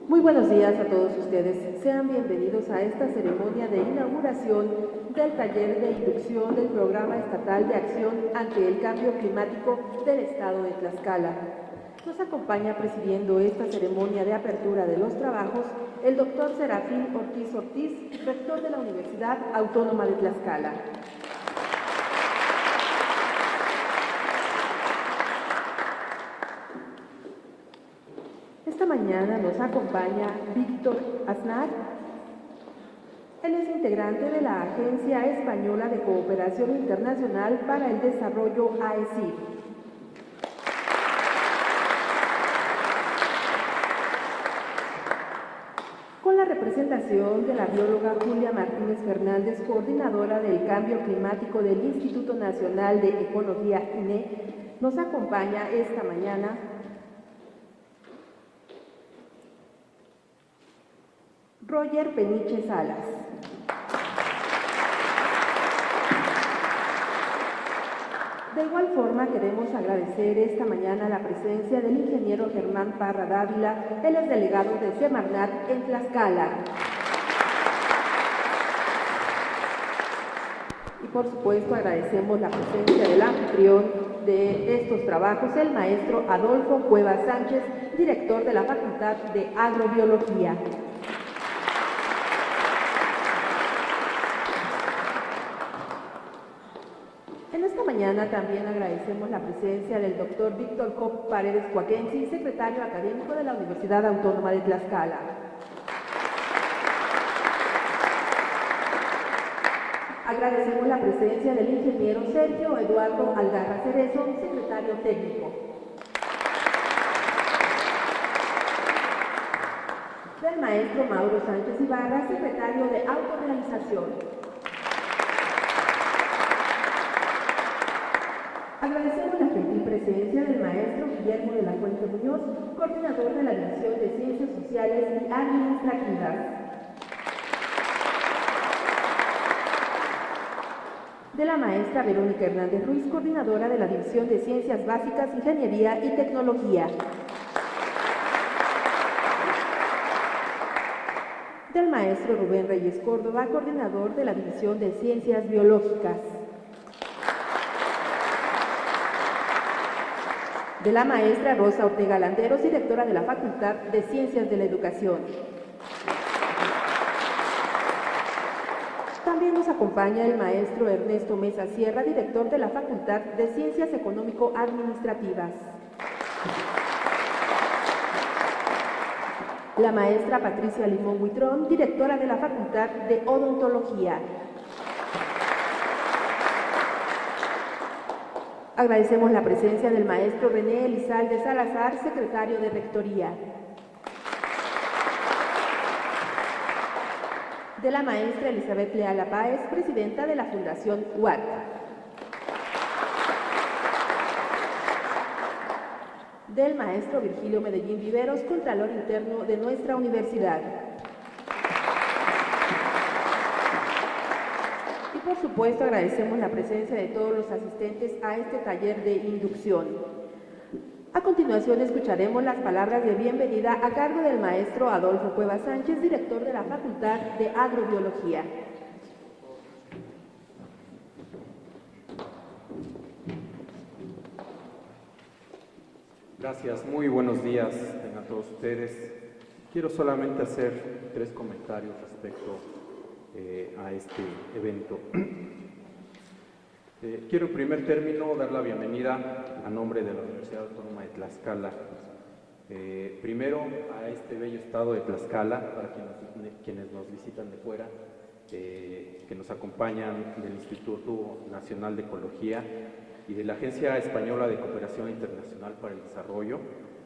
Muy buenos días a todos ustedes. Sean bienvenidos a esta ceremonia de inauguración del taller de inducción del Programa Estatal de Acción ante el Cambio Climático del Estado de Tlaxcala. Nos acompaña presidiendo esta ceremonia de apertura de los trabajos el doctor Serafín Ortiz Ortiz, rector de la Universidad Autónoma de Tlaxcala. Esta mañana nos acompaña Víctor Aznar. Él es integrante de la Agencia Española de Cooperación Internacional para el Desarrollo, AECID. Con la representación de la bióloga Julia Martínez Fernández, coordinadora del Cambio Climático del Instituto Nacional de Ecología, INE, nos acompaña esta mañana Roger Peniche Salas. De igual forma, queremos agradecer esta mañana la presencia del ingeniero Germán Parra Dávila, él es delegado de Semarnat en Tlaxcala. Y por supuesto, agradecemos la presencia del anfitrión de estos trabajos, el maestro Adolfo Cuevas Sánchez, director de la Facultad de Agrobiología. En esta mañana también agradecemos la presencia del doctor Víctor Cop Paredes Cuaquensi, secretario académico de la Universidad Autónoma de Tlaxcala. Agradecemos la presencia del ingeniero Sergio Eduardo Algarra Cerezo, secretario técnico. Del maestro Mauro Sánchez Ibarra, secretario de autorrealización. Agradecemos la gentil presencia del maestro Guillermo de la Fuente Muñoz, coordinador de la División de Ciencias Sociales y Administrativas. De la maestra Verónica Hernández Ruiz, coordinadora de la División de Ciencias Básicas, Ingeniería y Tecnología. Del maestro Rubén Reyes Córdoba, coordinador de la División de Ciencias Biológicas. De la maestra Rosa Ortega Landeros, directora de la Facultad de Ciencias de la Educación. También nos acompaña el maestro Ernesto Mesa Sierra, director de la Facultad de Ciencias Económico-Administrativas. La maestra Patricia Limón Huitrón, directora de la Facultad de Odontología. Agradecemos la presencia del maestro René Elizalde Salazar, secretario de Rectoría. De la maestra Elizabeth Leal Páez, presidenta de la Fundación UAT. Del maestro Virgilio Medellín Viveros, contralor interno de nuestra universidad. Por supuesto, agradecemos la presencia de todos los asistentes a este taller de inducción. A continuación, escucharemos las palabras de bienvenida a cargo del maestro Adolfo Cuevas Sánchez, director de la Facultad de Agrobiología. Gracias, muy buenos días a todos ustedes. Quiero solamente hacer 3 comentarios respecto a este evento. Quiero en primer término dar la bienvenida a nombre de la Universidad Autónoma de Tlaxcala, primero a este bello estado de Tlaxcala, para quienes nos visitan de fuera, que nos acompañan del Instituto Nacional de Ecología y de la Agencia Española de Cooperación Internacional para el Desarrollo.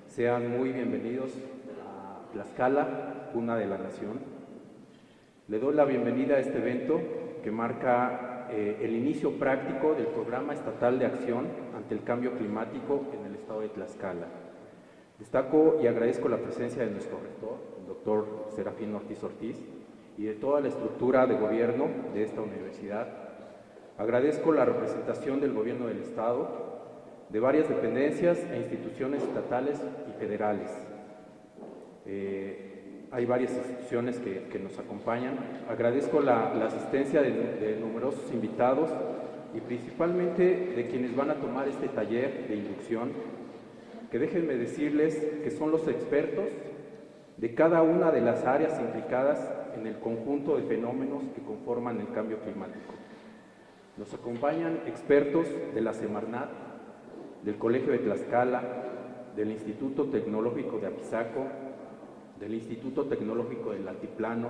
Sean muy bienvenidos a Tlaxcala, cuna de la nación. Le doy la bienvenida a este evento que marca el inicio práctico del Programa Estatal de Acción ante el Cambio Climático en el estado de Tlaxcala. Destaco y agradezco la presencia de nuestro rector, el doctor Serafín Ortiz Ortiz, y de toda la estructura de gobierno de esta universidad. Agradezco la representación del gobierno del estado, de varias dependencias e instituciones estatales y federales. Hay varias instituciones que nos acompañan. Agradezco la asistencia de numerosos invitados y principalmente de quienes van a tomar este taller de inducción, que déjenme decirles que son los expertos de cada una de las áreas implicadas en el conjunto de fenómenos que conforman el cambio climático. Nos acompañan expertos de la Semarnat, del Colegio de Tlaxcala, del Instituto Tecnológico de Apizaco, del Instituto Tecnológico del Altiplano,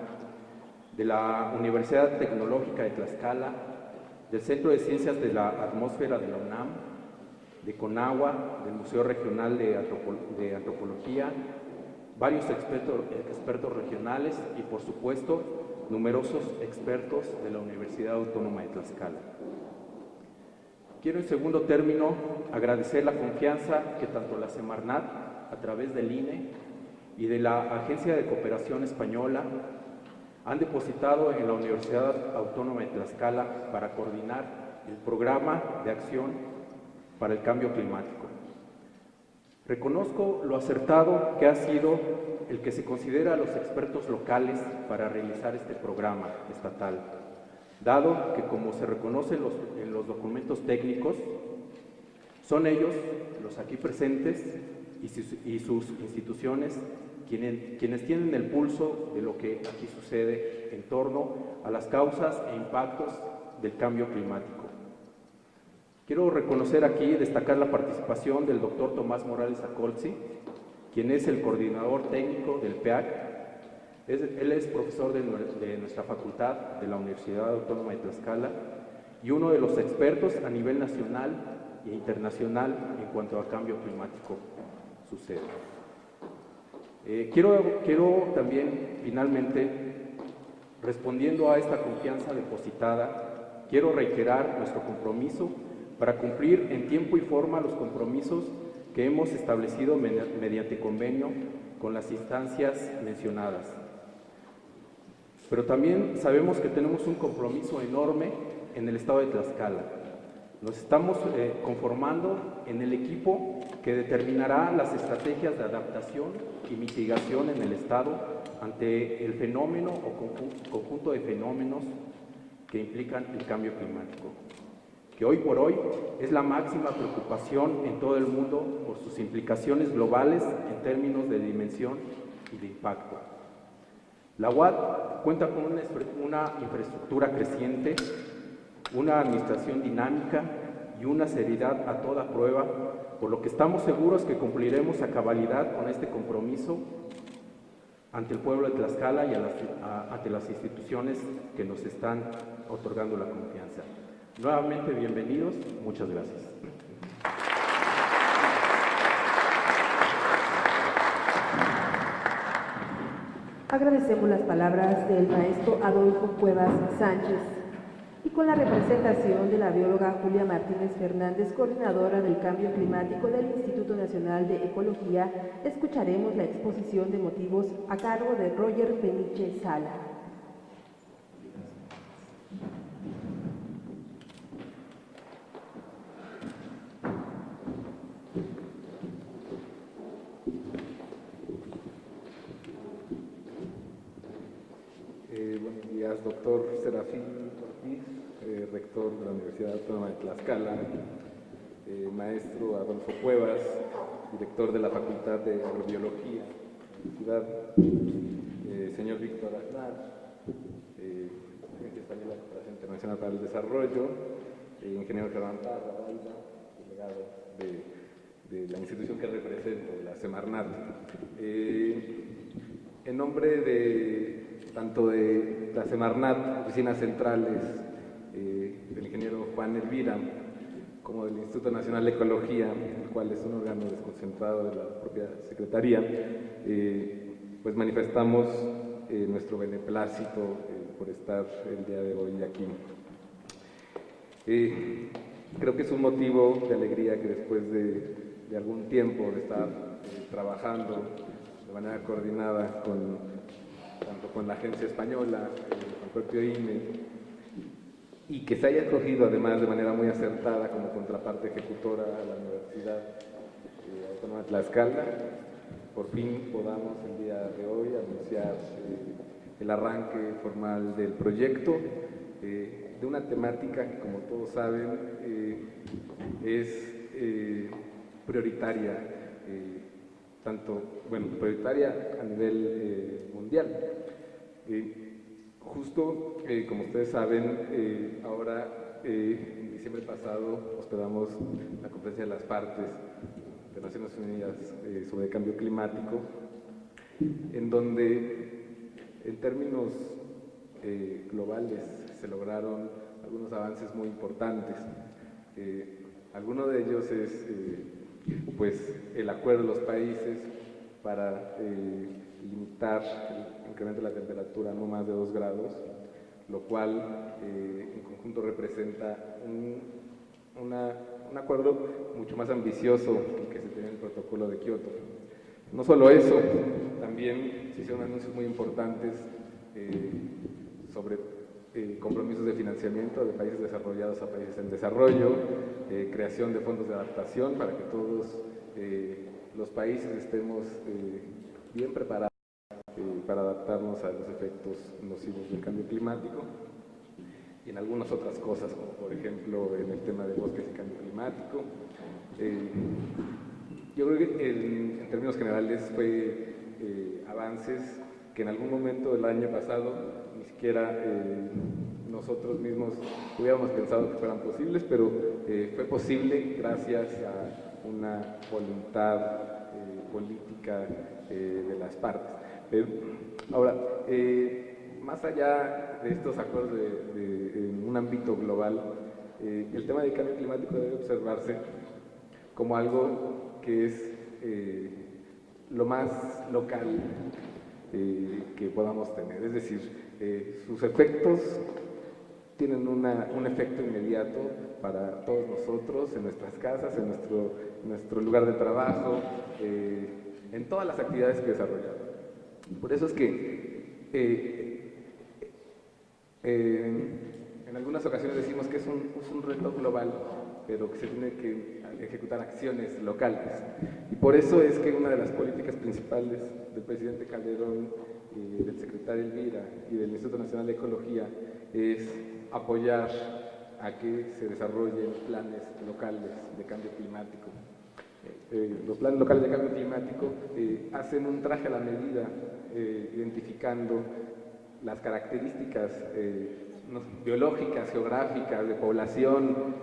de la Universidad Tecnológica de Tlaxcala, del Centro de Ciencias de la Atmósfera de la UNAM, de CONAGUA, del Museo Regional de Antropología, varios expertos regionales y, por supuesto, numerosos expertos de la Universidad Autónoma de Tlaxcala. Quiero, en segundo término, agradecer la confianza que tanto la Semarnat, a través del INE, y de la Agencia de Cooperación Española han depositado en la Universidad Autónoma de Tlaxcala para coordinar el programa de acción para el cambio climático. Reconozco lo acertado que ha sido el que se considera a los expertos locales para realizar este programa estatal, dado que, como se reconoce en los documentos técnicos, son ellos, los aquí presentes, y sus instituciones quienes tienen el pulso de lo que aquí sucede en torno a las causas e impactos del cambio climático. Quiero reconocer aquí y destacar la participación del doctor Tomás Morales Acolzi, quien es el coordinador técnico del PEAC. Él es profesor de nuestra facultad de la Universidad Autónoma de Tlaxcala y uno de los expertos a nivel nacional e internacional en cuanto a cambio climático sucede. Quiero también, finalmente, respondiendo a esta confianza depositada, quiero reiterar nuestro compromiso para cumplir en tiempo y forma los compromisos que hemos establecido mediante convenio con las instancias mencionadas. Pero también sabemos que tenemos un compromiso enorme en el estado de Tlaxcala. Nos estamos conformando en el equipo que determinará las estrategias de adaptación y mitigación en el estado ante el fenómeno o conjunto de fenómenos que implican el cambio climático, que hoy por hoy es la máxima preocupación en todo el mundo por sus implicaciones globales en términos de dimensión y de impacto. La UAT cuenta con una infraestructura creciente, una administración dinámica y una seriedad a toda prueba, por lo que estamos seguros que cumpliremos a cabalidad con este compromiso ante el pueblo de Tlaxcala y ante las instituciones que nos están otorgando la confianza. Nuevamente, bienvenidos. Muchas gracias. Agradecemos las palabras del maestro Adolfo Cuevas Sánchez y con la representación de la bióloga Julia Martínez Fernández, coordinadora del cambio climático del Instituto Nacional de Ecología, escucharemos la exposición de motivos a cargo de Roger Peniche Sala. Buenos días, doctor Serafín Ortiz, rector de la Universidad Autónoma de Tlaxcala, maestro Adolfo Cuevas, director de la Facultad de Agrobiología de la ciudad, señor Víctor Aznar, Agencia Española de Cooperación Internacional para el Desarrollo, ingeniero Germán Parra, delegado de la institución que represento, la Semarnat. En nombre tanto de la Semarnat, oficinas centrales, del ingeniero Juan Elvira, como del Instituto Nacional de Ecología, el cual es un órgano desconcentrado de la propia Secretaría, pues manifestamos nuestro beneplácito por estar el día de hoy aquí. Creo que es un motivo de alegría que después de algún tiempo de estar trabajando de manera coordinada tanto con la agencia española, con el propio INE, y que se haya escogido además de manera muy acertada como contraparte ejecutora a la Universidad Autónoma de Tlaxcala, por fin podamos el día de hoy anunciar el arranque formal del proyecto de una temática que, como todos saben, es prioritaria, prioritaria a nivel mundial. Justo, como ustedes saben, ahora, en diciembre pasado, hospedamos la Conferencia de las Partes de Naciones Unidas sobre el Cambio Climático, en donde, en términos globales, se lograron algunos avances muy importantes. Alguno de ellos es pues, el acuerdo de los países para limitar el incremento de la temperatura a no más de 2 grados, lo cual en conjunto representa un acuerdo mucho más ambicioso que el que se tenía en el protocolo de Kioto. No solo eso, también se hicieron anuncios muy importantes sobre compromisos de financiamiento de países desarrollados a países en desarrollo, creación de fondos de adaptación para que todos los países estemos bien preparados para adaptarnos a los efectos nocivos del cambio climático, y en algunas otras cosas, como por ejemplo en el tema de bosques y cambio climático. Yo creo que en términos generales fue avances que en algún momento del año pasado ni siquiera nosotros mismos hubiéramos pensado que fueran posibles, pero fue posible gracias a una voluntad política de las partes. Ahora, más allá de estos acuerdos en un ámbito global, el tema del cambio climático debe observarse como algo que es lo más local que podamos tener. Es decir, sus efectos tienen un efecto inmediato para todos nosotros, en nuestras casas, en nuestro lugar de trabajo, en todas las actividades que desarrollamos. Por eso es que en algunas ocasiones decimos que es un reto global, pero que se tiene que ejecutar acciones locales. Y por eso es que una de las políticas principales del presidente Calderón, del secretario Elvira y del Instituto Nacional de Ecología es apoyar a que se desarrollen planes locales de cambio climático. Los planes locales de cambio climático hacen un traje a la medida, identificando las características biológicas, geográficas, de población,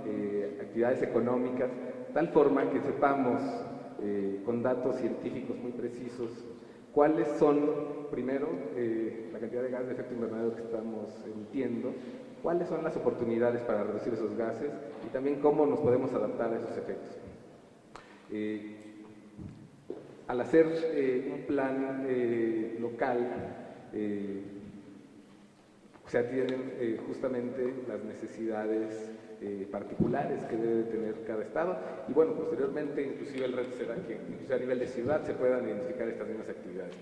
actividades económicas, tal forma que sepamos con datos científicos muy precisos cuáles son, primero, la cantidad de gases de efecto invernadero que estamos emitiendo, cuáles son las oportunidades para reducir esos gases y también cómo nos podemos adaptar a esos efectos. Al hacer un plan local, se atienden justamente las necesidades particulares que debe tener cada estado, y bueno, posteriormente inclusive el reto será que inclusive a nivel de ciudad se puedan identificar estas mismas actividades.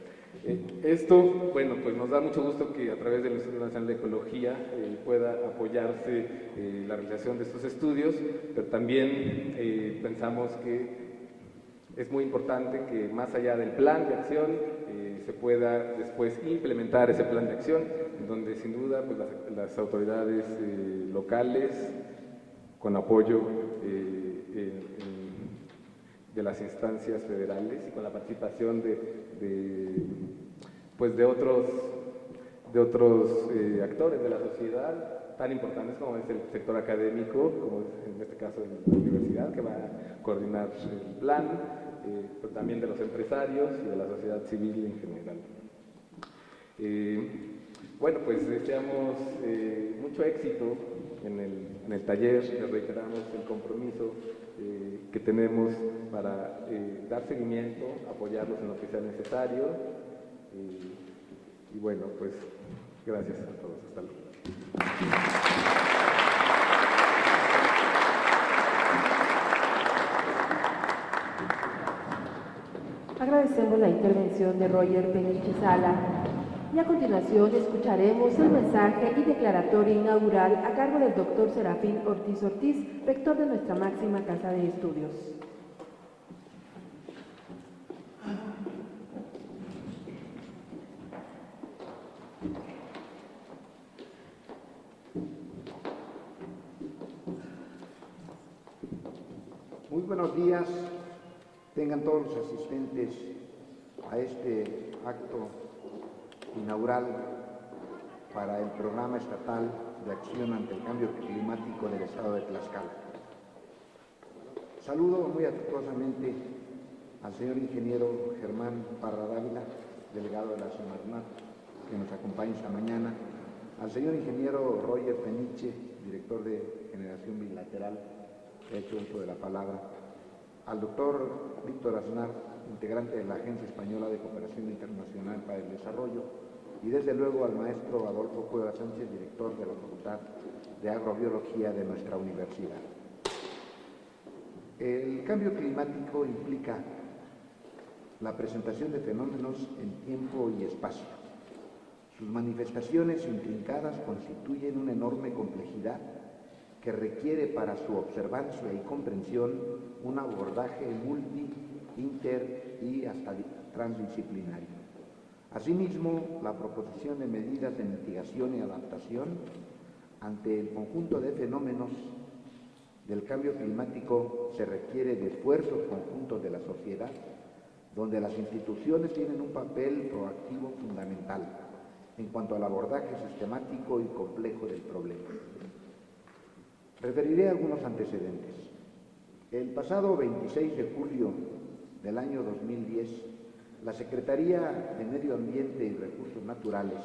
Esto, bueno, pues nos da mucho gusto que a través del Instituto Nacional de Ecología pueda apoyarse la realización de estos estudios, pero también pensamos que es muy importante que más allá del plan de acción se pueda después implementar ese plan de acción, donde sin duda pues, las autoridades locales, con apoyo de las instancias federales y con la participación de otros actores de la sociedad tan importantes como es el sector académico, como es en este caso la universidad, que va a coordinar el plan, pero también de los empresarios y de la sociedad civil en general. Bueno, pues deseamos mucho éxito en el taller, les reiteramos el compromiso que tenemos para dar seguimiento, apoyarlos en lo que sea necesario, y bueno, pues gracias a todos, hasta luego. Agradecemos la intervención de Roger Peniche Sala, y a continuación escucharemos el mensaje y declaratoria inaugural a cargo del doctor Serafín Ortiz Ortiz, rector de nuestra máxima casa de estudios. Muy buenos días, tengan todos los asistentes a este acto inaugural para el Programa Estatal de Acción ante el Cambio Climático del Estado de Tlaxcala. Saludo muy afectuosamente al señor ingeniero Germán Parra Dávila, delegado de la Semarnat, que nos acompaña esta mañana, al señor ingeniero Roger Peniche, director de Generación Bilateral, hecho uso de la palabra, al doctor Víctor Aznar, integrante de la Agencia Española de Cooperación Internacional para el Desarrollo, y desde luego al maestro Adolfo Cuevas Sánchez, director de la Facultad de Agrobiología de nuestra universidad. El cambio climático implica la presentación de fenómenos en tiempo y espacio. Sus manifestaciones intrincadas constituyen una enorme complejidad que requiere para su observancia y comprensión un abordaje multi, inter y hasta transdisciplinario. Asimismo, la proposición de medidas de mitigación y adaptación ante el conjunto de fenómenos del cambio climático se requiere de esfuerzos conjuntos de la sociedad, donde las instituciones tienen un papel proactivo fundamental en cuanto al abordaje sistemático y complejo del problema. Referiré algunos antecedentes. El pasado 26 de julio del año 2010, la Secretaría de Medio Ambiente y Recursos Naturales,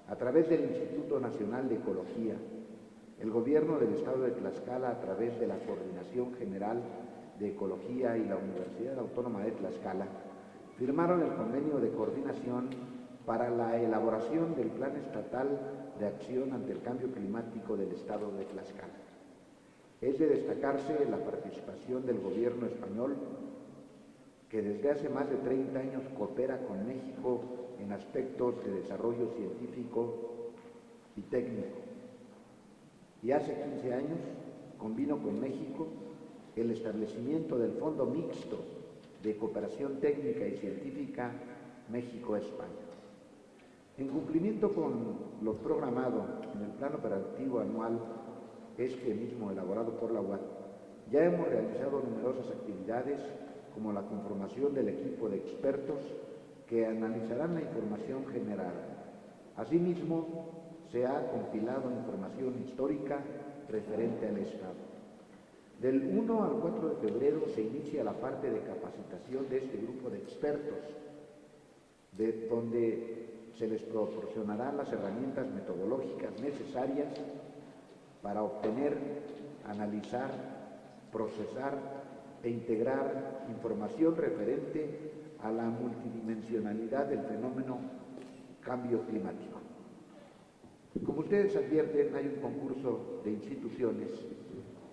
a través del Instituto Nacional de Ecología, el Gobierno del Estado de Tlaxcala, a través de la Coordinación General de Ecología y la Universidad Autónoma de Tlaxcala, firmaron el convenio de coordinación para la elaboración del Plan Estatal de Acción ante el Cambio Climático del Estado de Tlaxcala. Es de destacarse la participación del gobierno español, que desde hace más de 30 años coopera con México en aspectos de desarrollo científico y técnico. Y hace 15 años convino con México el establecimiento del Fondo Mixto de Cooperación Técnica y Científica México-España. En cumplimiento con lo programado en el Plan Operativo Anual mismo elaborado por la UAT, ya hemos realizado numerosas actividades como la conformación del equipo de expertos que analizarán la información generada. Asimismo, se ha compilado información histórica referente al Estado. Del 1 al 4 de febrero se inicia la parte de capacitación de este grupo de expertos, donde se les proporcionarán las herramientas metodológicas necesarias para obtener, analizar, procesar e integrar información referente a la multidimensionalidad del fenómeno cambio climático. Como ustedes advierten, hay un concurso de instituciones,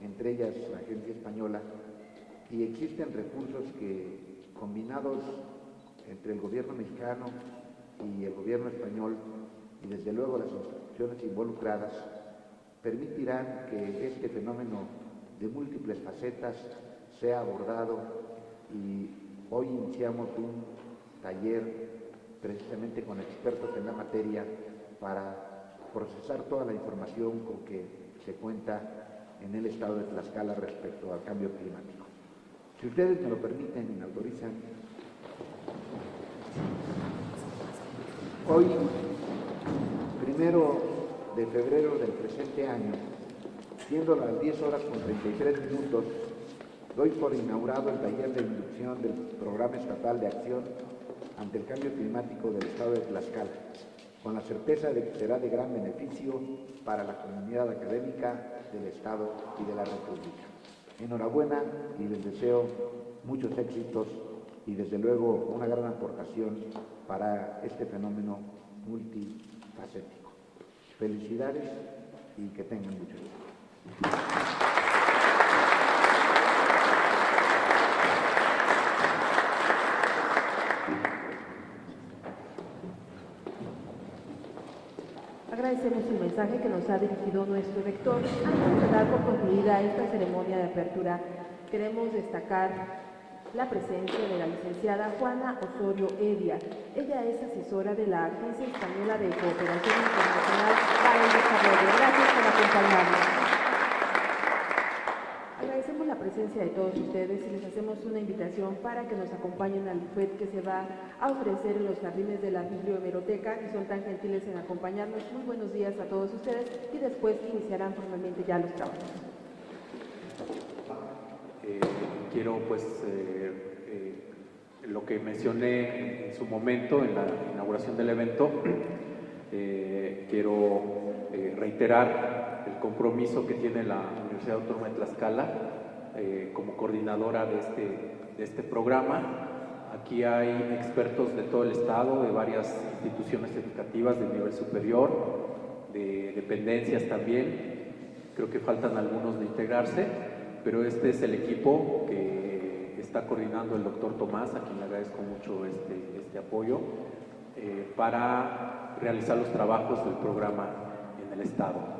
entre ellas la Agencia Española, y existen recursos que, combinados entre el gobierno mexicano y el gobierno español, y desde luego las instituciones involucradas, permitirán que este fenómeno de múltiples facetas sea abordado, y hoy iniciamos un taller precisamente con expertos en la materia para procesar toda la información con que se cuenta en el estado de Tlaxcala respecto al cambio climático. Si ustedes me lo permiten y me autorizan, hoy, 1 de febrero del presente año, siendo las 10 horas con 33 minutos, doy por inaugurado el taller de inducción del Programa Estatal de Acción ante el Cambio Climático del Estado de Tlaxcala, con la certeza de que será de gran beneficio para la comunidad académica del Estado y de la República. Enhorabuena y les deseo muchos éxitos y desde luego una gran aportación para este fenómeno multifacético. Felicidades y que tengan mucho éxito. agradecemos el mensaje que nos ha dirigido nuestro rector. Antes de dar por concluida esta ceremonia de apertura, queremos destacar la presencia de la licenciada Juana Osorio Evia. Ella es asesora de la Agencia Española de Cooperación Internacional para el Desarrollo. Gracias por acompañarnos. Agradecemos la presencia de todos ustedes y les hacemos una invitación para que nos acompañen al buffet que se va a ofrecer en los jardines de la bibliohemeroteca, que son tan gentiles en acompañarnos. Muy buenos días a todos ustedes y después iniciarán formalmente ya los trabajos. Quiero, lo que mencioné en su momento, en la inauguración del evento, quiero reiterar el compromiso que tiene la Universidad Autónoma de Tlaxcala como coordinadora de este programa. Aquí hay expertos de todo el estado, de varias instituciones educativas de nivel superior, de dependencias también. Creo que faltan algunos de integrarse, pero este es el equipo que está coordinando el doctor Tomás, a quien le agradezco mucho este apoyo, para realizar los trabajos del programa en el estado.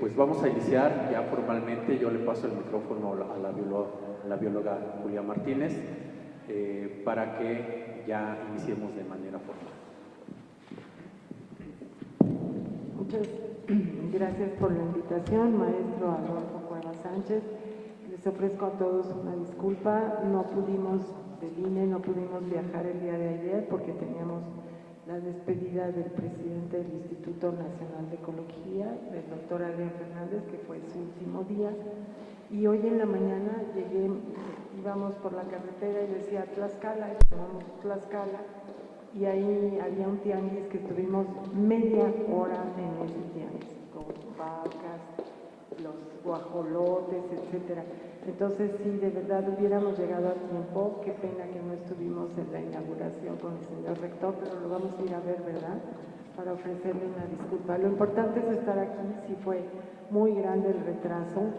Pues vamos a iniciar ya formalmente. Yo le paso el micrófono a la bióloga Julia Martínez para que ya iniciemos de manera formal. Muchas gracias por la invitación, maestro Adolfo Cuevas Sánchez. Les ofrezco a todos una disculpa, no pudimos viajar el día de ayer porque teníamos la despedida del presidente del Instituto Nacional de Ecología, del doctor Adrián Fernández, que fue su último día. Y hoy en la mañana íbamos por la carretera y decía Tlaxcala, y llamamos Tlaxcala, y ahí había un tianguis que estuvimos media hora en ese tianguis, con vacas, los guajolotes, etcétera. Entonces, sí, de verdad hubiéramos llegado a tiempo. Qué pena que no estuvimos en la inauguración con el señor rector, pero lo vamos a ir a ver, ¿verdad? Para ofrecerle una disculpa. Lo importante es estar aquí, sí fue muy grande el retraso.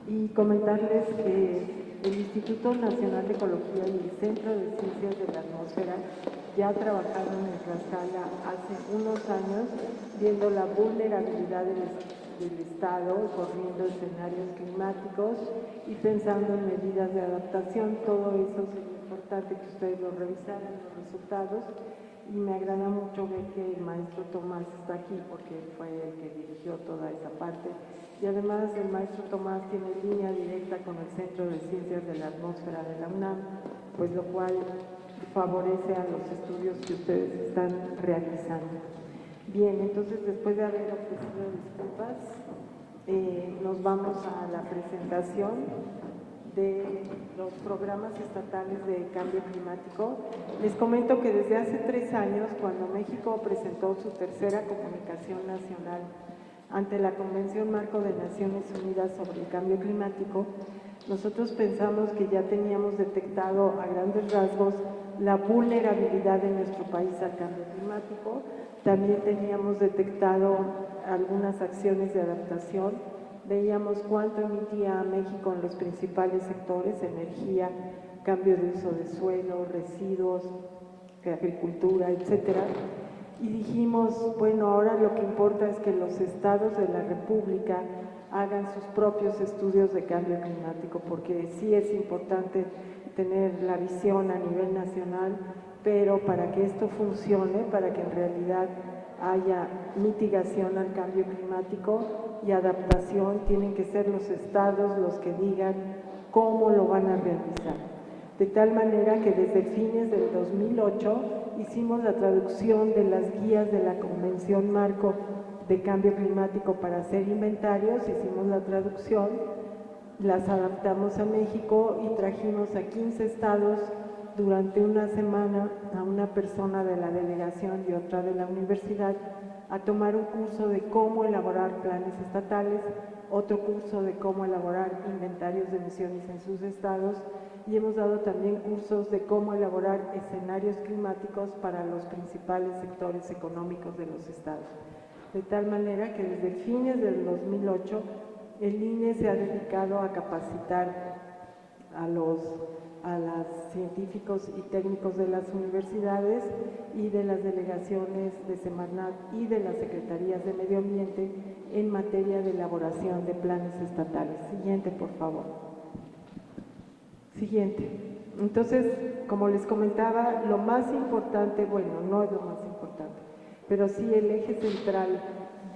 Y comentarles que el Instituto Nacional de Ecología y el Centro de Ciencias de la Atmósfera ya trabajaron en Tlaxcala hace unos años viendo la vulnerabilidad del Estado, corriendo escenarios climáticos y pensando en medidas de adaptación. Todo eso sería importante que ustedes lo revisaran, los resultados, y me agrada mucho ver que el maestro Tomás está aquí porque fue el que dirigió toda esa parte. Y además el maestro Tomás tiene línea directa con el Centro de Ciencias de la Atmósfera de la UNAM, pues lo cual favorece a los estudios que ustedes están realizando. Bien, entonces después de haber ofrecido disculpas, nos vamos a la presentación de los programas estatales de cambio climático. Les comento que desde hace 3 años, cuando México presentó su tercera comunicación nacional ante la Convención Marco de Naciones Unidas sobre el Cambio Climático, nosotros pensamos que ya teníamos detectado a grandes rasgos la vulnerabilidad de nuestro país al cambio climático. También teníamos detectado algunas acciones de adaptación. Veíamos cuánto emitía México en los principales sectores: energía, cambio de uso de suelo, residuos, agricultura, etcétera. Y dijimos, bueno, ahora lo que importa es que los estados de la República hagan sus propios estudios de cambio climático, porque sí es importante tener la visión a nivel nacional, pero para que esto funcione, para que en realidad haya mitigación al cambio climático y adaptación, tienen que ser los estados los que digan cómo lo van a realizar. De tal manera que desde fines del 2008 hicimos la traducción de las guías de la Convención Marco de Cambio Climático para hacer inventarios, hicimos la traducción, las adaptamos a México y trajimos a 15 estados durante una semana a una persona de la delegación y otra de la universidad a tomar un curso de cómo elaborar planes estatales, otro curso de cómo elaborar inventarios de emisiones en sus estados, y hemos dado también cursos de cómo elaborar escenarios climáticos para los principales sectores económicos de los estados. De tal manera que desde fines del 2008 el INE se ha dedicado a capacitar a los científicos y técnicos de las universidades y de las delegaciones de Semarnat y de las secretarías de Medio Ambiente en materia de elaboración de planes estatales. Siguiente, por favor. Siguiente. Entonces, como les comentaba, lo más importante, bueno, no es lo más importante, pero sí el eje central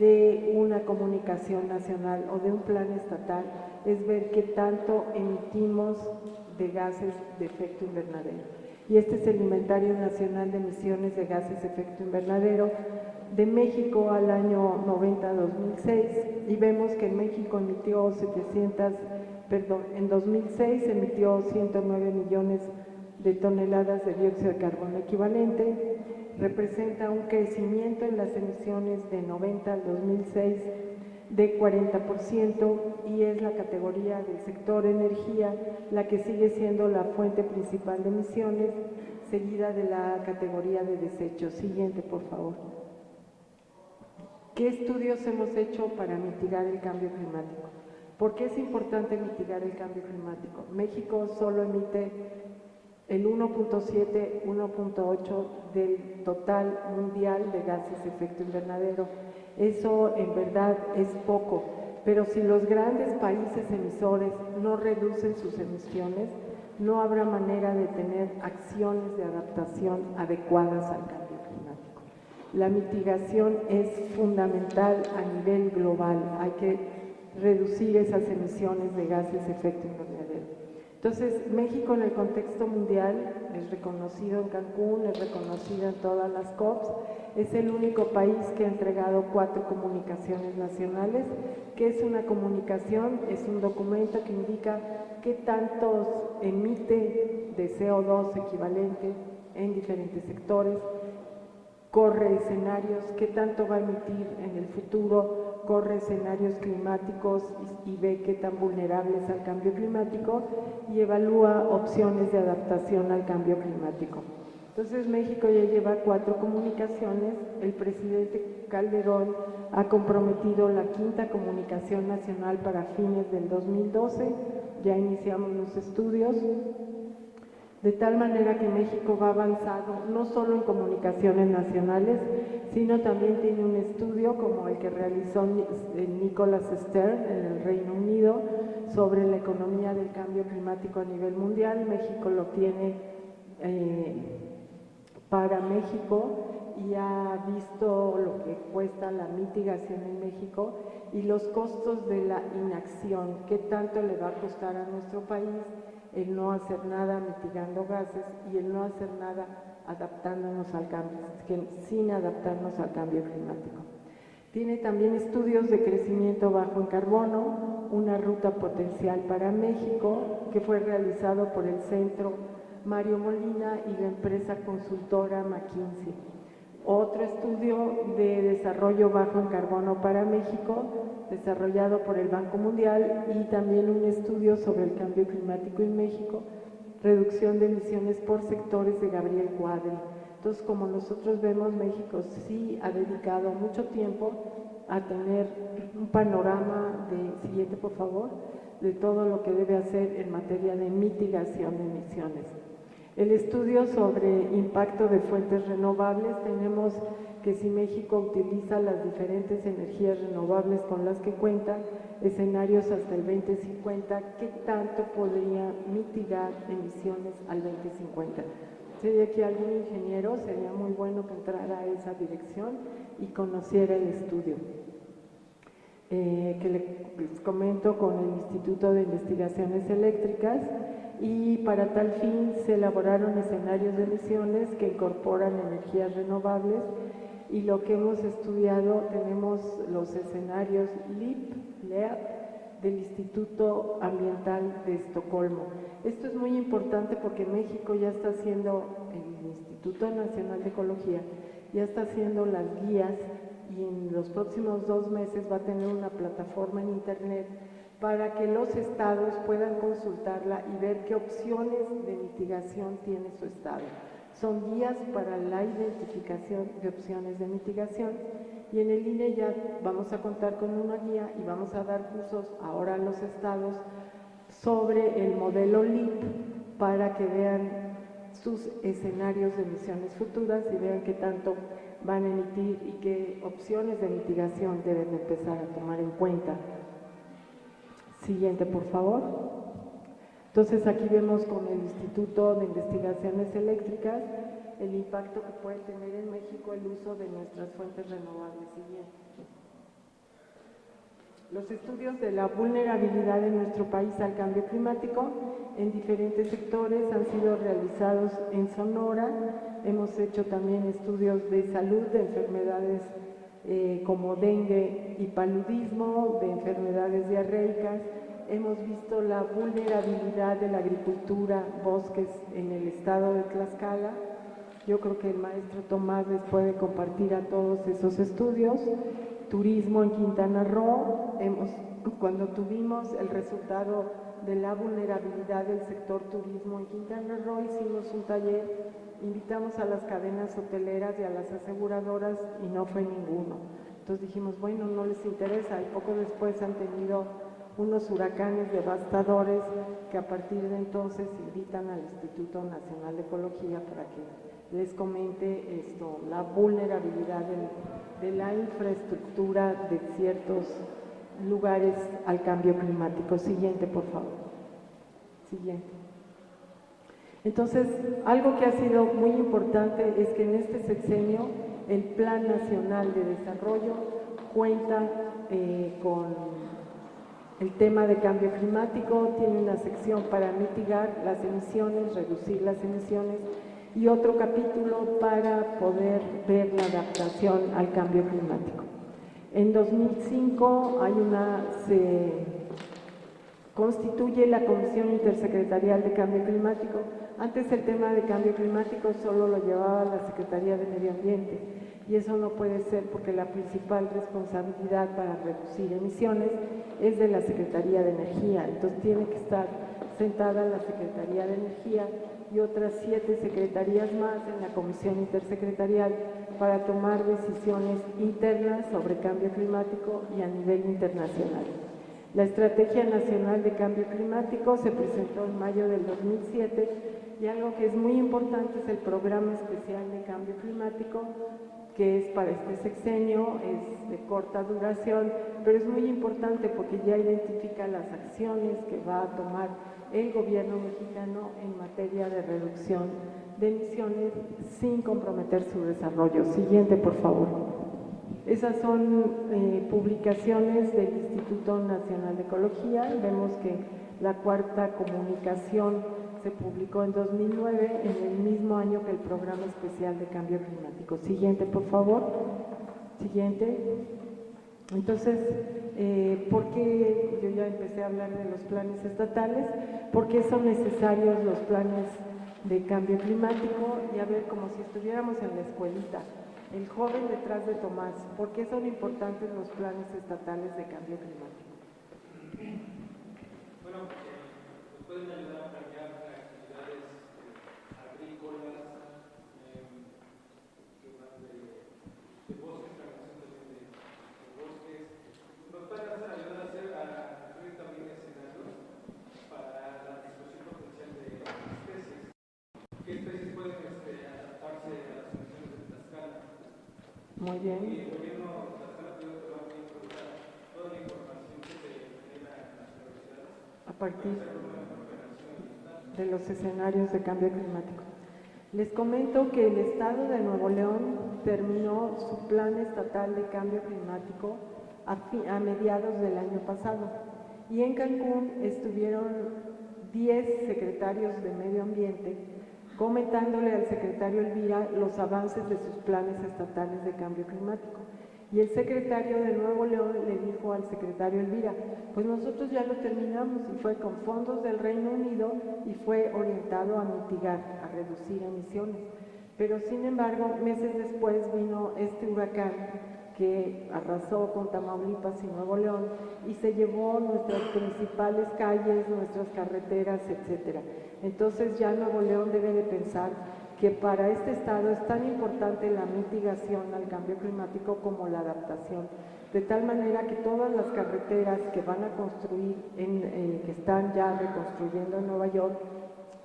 de una comunicación nacional o de un plan estatal es ver qué tanto emitimos de gases de efecto invernadero. Y este es el Inventario Nacional de Emisiones de Gases de Efecto Invernadero de México al año 90-2006, y vemos que en México emitió en 2006 emitió 109 millones de toneladas de dióxido de carbono equivalente, representa un crecimiento en las emisiones de 90 al 2006 de 40%, y es la categoría del sector energía la que sigue siendo la fuente principal de emisiones, seguida de la categoría de desechos. Siguiente, por favor. ¿Qué estudios hemos hecho para mitigar el cambio climático? ¿Por qué es importante mitigar el cambio climático? México solo emite el 1.7, 1.8 del total mundial de gases de efecto invernadero. Eso en verdad es poco, pero si los grandes países emisores no reducen sus emisiones, no habrá manera de tener acciones de adaptación adecuadas al cambio climático. La mitigación es fundamental a nivel global, hay que reducir esas emisiones de gases de efecto invernadero. Entonces, México en el contexto mundial es reconocido en Cancún, es reconocido en todas las COPs, es el único país que ha entregado 4 comunicaciones nacionales. ¿Qué es una comunicación? Es un documento que indica qué tantos emite de CO2 equivalente en diferentes sectores, corre escenarios, qué tanto va a emitir en el futuro, corre escenarios climáticos y ve qué tan vulnerables al cambio climático, y evalúa opciones de adaptación al cambio climático. Entonces México ya lleva 4 comunicaciones, el presidente Calderón ha comprometido la 5ª comunicación nacional para fines del 2012, ya iniciamos los estudios, de tal manera que México va avanzado no solo en comunicaciones nacionales, sino también tiene un estudio como el que realizó Nicholas Stern en el Reino Unido sobre la economía del cambio climático a nivel mundial. México lo tiene para México y ha visto lo que cuesta la mitigación en México y los costos de la inacción, qué tanto le va a costar a nuestro país el no hacer nada mitigando gases y el no hacer nada adaptándonos al cambio, sin adaptarnos al cambio climático. Tiene también estudios de crecimiento bajo en carbono, una ruta potencial para México, que fue realizado por el Centro Mario Molina y la empresa consultora McKinsey. Otro estudio de desarrollo bajo en carbono para México, desarrollado por el Banco Mundial, y también un estudio sobre el cambio climático en México, reducción de emisiones por sectores, de Gabriel Cuadri. Entonces, como nosotros vemos, México sí ha dedicado mucho tiempo a tener un panorama siguiente por favor, de todo lo que debe hacer en materia de mitigación de emisiones. El estudio sobre impacto de fuentes renovables, tenemos que si México utiliza las diferentes energías renovables con las que cuenta, escenarios hasta el 2050, ¿qué tanto podría mitigar emisiones al 2050? Si hay aquí algún ingeniero, sería muy bueno que entrara a esa dirección y conociera el estudio. Que les comento con el Instituto de Investigaciones Eléctricas, y para tal fin se elaboraron escenarios de emisiones que incorporan energías renovables, y lo que hemos estudiado, tenemos los escenarios LEAP del Instituto Ambiental de Estocolmo. Esto es muy importante porque México ya está haciendo, el Instituto Nacional de Ecología ya está haciendo las guías, y en los próximos 2 meses va a tener una plataforma en internet para que los estados puedan consultarla y ver qué opciones de mitigación tiene su estado. Son guías para la identificación de opciones de mitigación, y en el INE ya vamos a contar con una guía y vamos a dar cursos ahora a los estados sobre el modelo LEAP, para que vean sus escenarios de emisiones futuras y vean qué tanto van a emitir y qué opciones de mitigación deben empezar a tomar en cuenta. Siguiente, por favor. Entonces aquí vemos con el Instituto de Investigaciones Eléctricas el impacto que puede tener en México el uso de nuestras fuentes renovables. Siguiente. Los estudios de la vulnerabilidad de nuestro país al cambio climático en diferentes sectores han sido realizados en Sonora. Hemos hecho también estudios de salud, de enfermedades como dengue y paludismo, de enfermedades diarreicas. Hemos visto la vulnerabilidad de la agricultura, bosques en el estado de Tlaxcala. Yo creo que el maestro Tomás les puede compartir a todos esos estudios. Turismo en Quintana Roo, cuando tuvimos el resultado de la vulnerabilidad del sector turismo en Quintana Roo, hicimos un taller, invitamos a las cadenas hoteleras y a las aseguradoras y no fue ninguno. Entonces dijimos, bueno, no les interesa, y poco después han tenido unos huracanes devastadores que a partir de entonces invitan al Instituto Nacional de Ecología para que les comente esto, la vulnerabilidad de la infraestructura de ciertos lugares al cambio climático. Siguiente, por favor. Siguiente. Entonces, algo que ha sido muy importante es que en este sexenio el Plan Nacional de Desarrollo cuenta con el tema de cambio climático, tiene una sección para mitigar las emisiones, reducir las emisiones, y otro capítulo para poder ver la adaptación al cambio climático. En 2005 se constituye la Comisión Intersecretarial de Cambio Climático. Antes el tema de cambio climático solo lo llevaba la Secretaría de Medio Ambiente, y eso no puede ser porque la principal responsabilidad para reducir emisiones es de la Secretaría de Energía. Entonces tiene que estar sentada la Secretaría de Energía y otras 7 secretarías más en la Comisión Intersecretarial para tomar decisiones internas sobre cambio climático y a nivel internacional. La Estrategia Nacional de Cambio Climático se presentó en mayo del 2007 y algo que es muy importante es el Programa Especial de Cambio Climático, que es para este sexenio, es de corta duración, pero es muy importante porque ya identifica las acciones que va a tomar el gobierno mexicano en materia de reducción de emisiones sin comprometer su desarrollo. Siguiente, por favor. Esas son publicaciones del Instituto Nacional de Ecología. Vemos que la cuarta comunicación se publicó en 2009, en el mismo año que el Programa Especial de Cambio Climático. Siguiente, por favor. Siguiente. Entonces, ¿por qué yo ya empecé a hablar de los planes estatales? ¿Por qué son necesarios los planes de cambio climático? Y a ver, como si estuviéramos en la escuelita, el joven detrás de Tomás, ¿por qué son importantes los planes estatales de cambio climático? Bueno, nos pueden ayudar a planear actividades agrícolas, que van de bosques, planeación también de bosques. Nos pueden ayudar a construir también escenarios para la dispersión potencial de especies. ¿Qué especies pueden adaptarse a las condiciones de Tlaxcala? Muy bien. Y el gobierno de Tlaxcala va a incorporar toda la información que se genera en las universidades A partir de los escenarios de cambio climático. Les comento que el Estado de Nuevo León terminó su plan estatal de cambio climático a mediados del año pasado, y en Cancún estuvieron 10 secretarios de Medio Ambiente comentándole al secretario Elvira los avances de sus planes estatales de cambio climático. Y el secretario de Nuevo León le dijo al secretario Elvira, pues nosotros ya lo terminamos, y fue con fondos del Reino Unido y fue orientado a mitigar, a reducir emisiones. Pero sin embargo, meses después vino este huracán que arrasó con Tamaulipas y Nuevo León y se llevó nuestras principales calles, nuestras carreteras, etcétera. Entonces ya Nuevo León debe de pensar que para este estado es tan importante la mitigación al cambio climático como la adaptación, de tal manera que todas las carreteras que van a construir, que están ya reconstruyendo en Nueva York,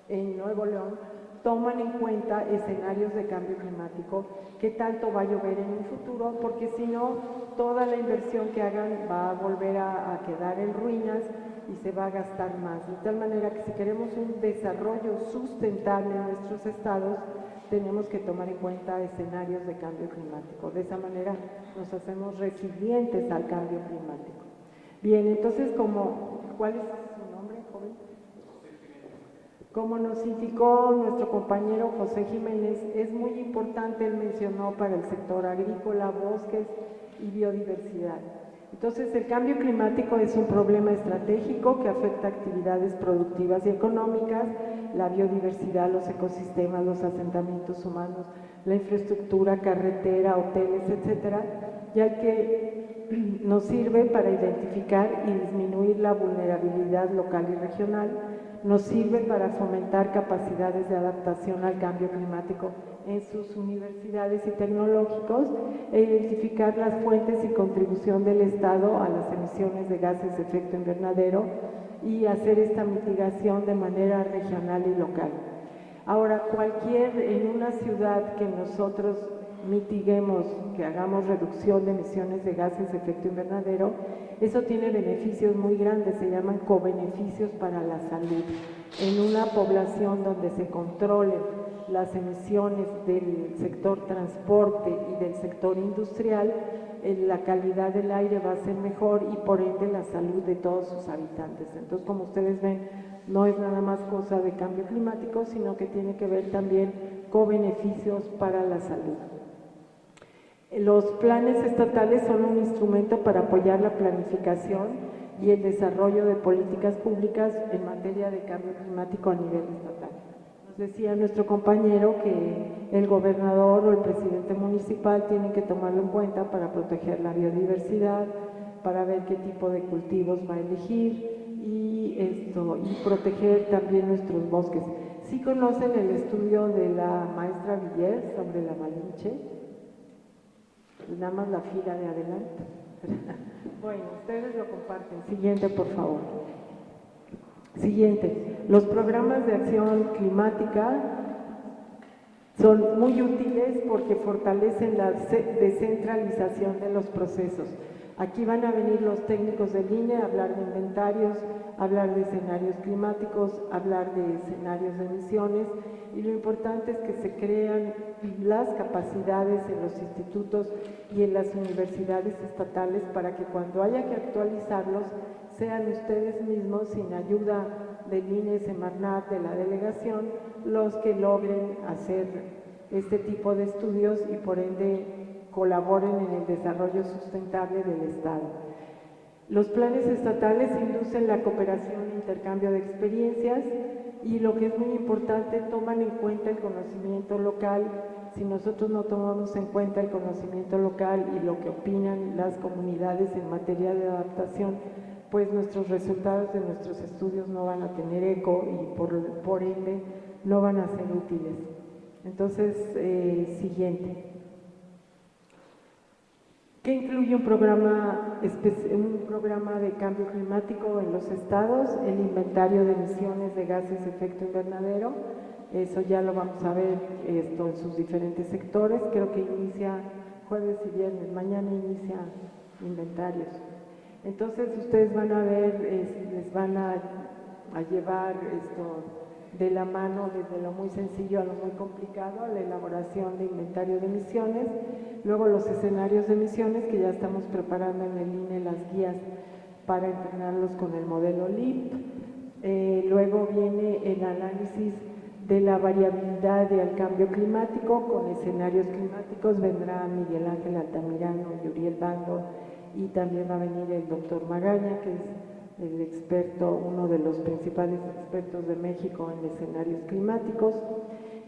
en Nuevo León, toman en cuenta escenarios de cambio climático, qué tanto va a llover en un futuro, porque si no, toda la inversión que hagan va a volver a quedar en ruinas y se va a gastar más. De tal manera que si queremos un desarrollo sustentable en nuestros estados, tenemos que tomar en cuenta escenarios de cambio climático. De esa manera nos hacemos resilientes al cambio climático. Bien, entonces, ¿cuál es su nombre, joven? Como nos indicó nuestro compañero José Jiménez, es muy importante, él mencionó para el sector agrícola, bosques y biodiversidad. Entonces, el cambio climático es un problema estratégico que afecta actividades productivas y económicas, la biodiversidad, los ecosistemas, los asentamientos humanos, la infraestructura, carretera, hoteles, etcétera, ya que nos sirve para identificar y disminuir la vulnerabilidad local y regional, nos sirve para fomentar capacidades de adaptación al cambio climático en sus universidades y tecnológicos e identificar las fuentes y contribución del Estado a las emisiones de gases de efecto invernadero y hacer esta mitigación de manera regional y local. Ahora, en una ciudad que nosotros mitiguemos, que hagamos reducción de emisiones de gases de efecto invernadero, eso tiene beneficios muy grandes, se llaman cobeneficios para la salud. En una población donde se controlen las emisiones del sector transporte y del sector industrial, la calidad del aire va a ser mejor y por ende la salud de todos sus habitantes. Entonces, como ustedes ven, no es nada más cosa de cambio climático, sino que tiene que ver también con beneficios para la salud. Los planes estatales son un instrumento para apoyar la planificación y el desarrollo de políticas públicas en materia de cambio climático a nivel estatal. Nos decía nuestro compañero que el gobernador o el presidente municipal tienen que tomarlo en cuenta para proteger la biodiversidad, para ver qué tipo de cultivos va a elegir y proteger también nuestros bosques. ¿Sí conocen el estudio de la maestra Villar sobre la Malinche? Nada más la fila de adelante. Bueno, ustedes lo comparten. Siguiente, por favor. Siguiente. Los programas de acción climática son muy útiles porque fortalecen la descentralización de los procesos. Aquí van a venir los técnicos del INE a hablar de inventarios, hablar de escenarios climáticos, hablar de escenarios de emisiones, y lo importante es que se crean las capacidades en los institutos y en las universidades estatales para que cuando haya que actualizarlos sean ustedes mismos, sin ayuda del INE, Semarnat, de la delegación, los que logren hacer este tipo de estudios y por ende colaboren en el desarrollo sustentable del Estado. Los planes estatales inducen la cooperación e intercambio de experiencias y lo que es muy importante, toman en cuenta el conocimiento local. Si nosotros no tomamos en cuenta el conocimiento local y lo que opinan las comunidades en materia de adaptación, pues nuestros resultados de nuestros estudios no van a tener eco y por ende no van a ser útiles. Entonces, siguiente. ¿Qué incluye un programa de cambio climático en los estados? El inventario de emisiones de gases de efecto invernadero. Eso ya lo vamos a ver en sus diferentes sectores. Creo que inicia jueves y viernes. Mañana inicia inventarios. Entonces ustedes van a ver, les van a llevar esto de la mano desde lo muy sencillo a lo muy complicado, a la elaboración de inventario de emisiones, luego los escenarios de emisiones que ya estamos preparando en el INE, las guías para entrenarlos con el modelo LEAP, luego viene el análisis de la variabilidad del cambio climático con escenarios climáticos, vendrá Miguel Ángel Altamirano y Uriel Bando y también va a venir el doctor Magaña, que es el experto, uno de los principales expertos de México en escenarios climáticos,